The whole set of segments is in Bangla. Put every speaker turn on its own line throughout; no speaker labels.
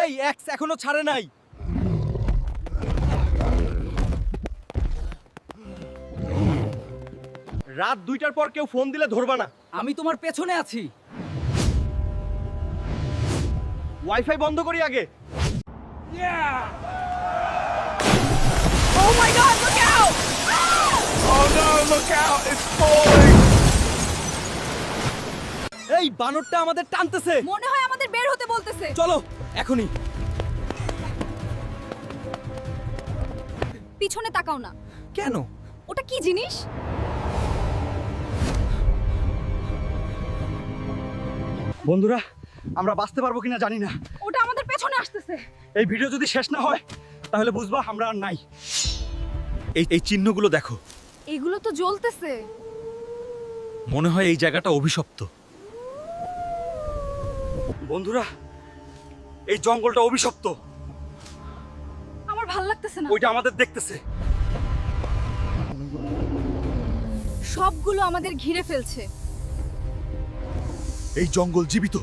এই এক্স এখনো ছাড়ে নাই। রাত 2টার পর কেউ ফোন দিলে ধরবা না।
আমি তোমার পেছনে আছি।
ওয়াইফাই বন্ধ করি আগে।
Oh my god, look out!
Oh no, look out, it's falling!
এই বানরটা আমাদের টানতেছে।
মনে হয় আমাদের বের হতে বলতেছে।
চলো এখনই।
পিছনে তাকাও না।
কেন?
ওটা কি জিনিস?
বন্ধুরা, আমরা বাঁচতে পারবো কিনা জানি না।
ওটা আমাদের পেছনে আসতেছে।
এই ভিডিও যদি শেষ না হয় তাহলে বুঝবা আমরা আর নাই। এই চিহ্নগুলো দেখো।
এগুলো তো জ্বলতেছে।
মনে হয় এই জায়গাটা অভিশপ্ত। বন্ধুরা, এই জঙ্গলটা অভিশপ্ত।
আমার ভাল লাগতেছে না।
ওইটা আমাদের দেখতেছে।
সবগুলো আমাদের ঘিরে ফেলছে।
এই জঙ্গল জীবিত।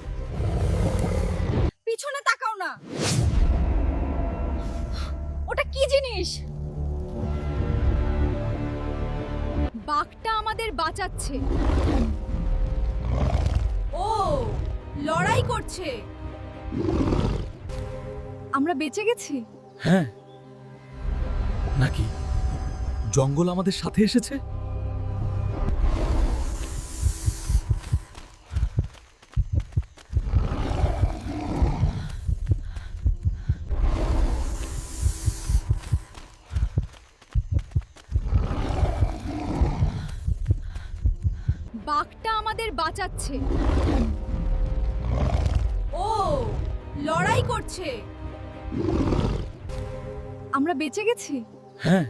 পিছনে তাকাও না। ওটা কি জিনিস? বাঘটা আমাদের বাঁচাচ্ছে। ও, লড়াই করছে। আমরা বেঁচে গেছি।
হ্যাঁ, নাকি জঙ্গল আমাদের সাথে এসেছে?
বাঘটা আমাদের বাঁচাচ্ছে। ও, লড়াই করছে। আমরা বেঁচে গেছি।
হ্যাঁ,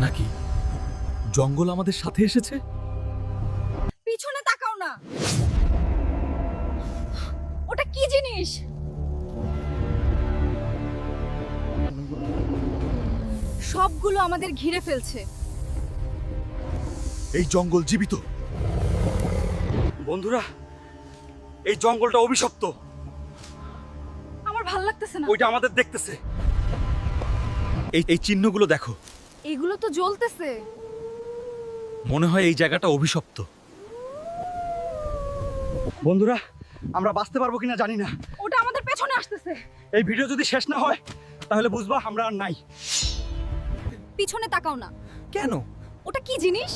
নাকি জঙ্গল আমাদের সাথে এসেছে?
পিছনে তাকাও না। ওটা কি জিনিস? সবগুলো আমাদের ঘিরে ফেলছে।
এই জঙ্গল জীবিত। বন্ধুরা, এই জঙ্গলটা অভিশপ্ত।
আমার ভাল লাগতেছে না।
ওইটা আমাদের দেখতেছে। এই চিহ্নগুলো দেখো।
এগুলো তো জ্বলতেছে।
মনে হয় এই জায়গাটা অভিশপ্ত। বন্ধুরা, আমরা বাঁচতে পারবো কিনা জানি না।
ওটা আমাদের পেছনে আসতেছে।
এই ভিডিও যদি শেষ না হয় তাহলে বুঝবা আমরা আর নাই।
পিছনে তাকাও না।
কেন?
ওটা কি জিনিস?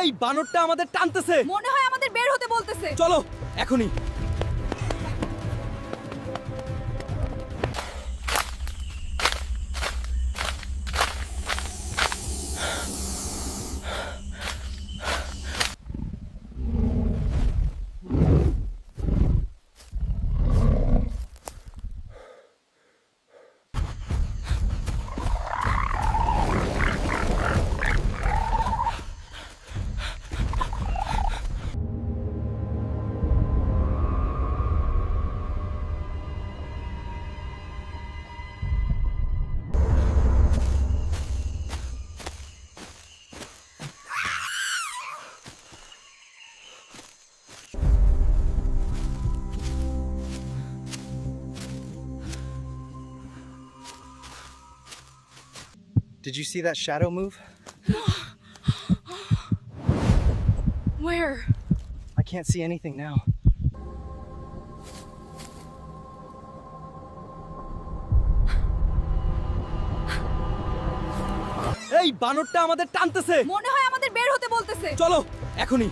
এই বানরটা আমাদের টানতেছে।
মনে হয় আমাদের বের হতে বলতেছে।
চলো এখনই।
Did you see that shadow move?
Where?
I can't see anything now.
এই বানরটা আমাদের টানতেছে।
মনে হয় আমাদের বের হতে বলতেছে।
চলো এখনই।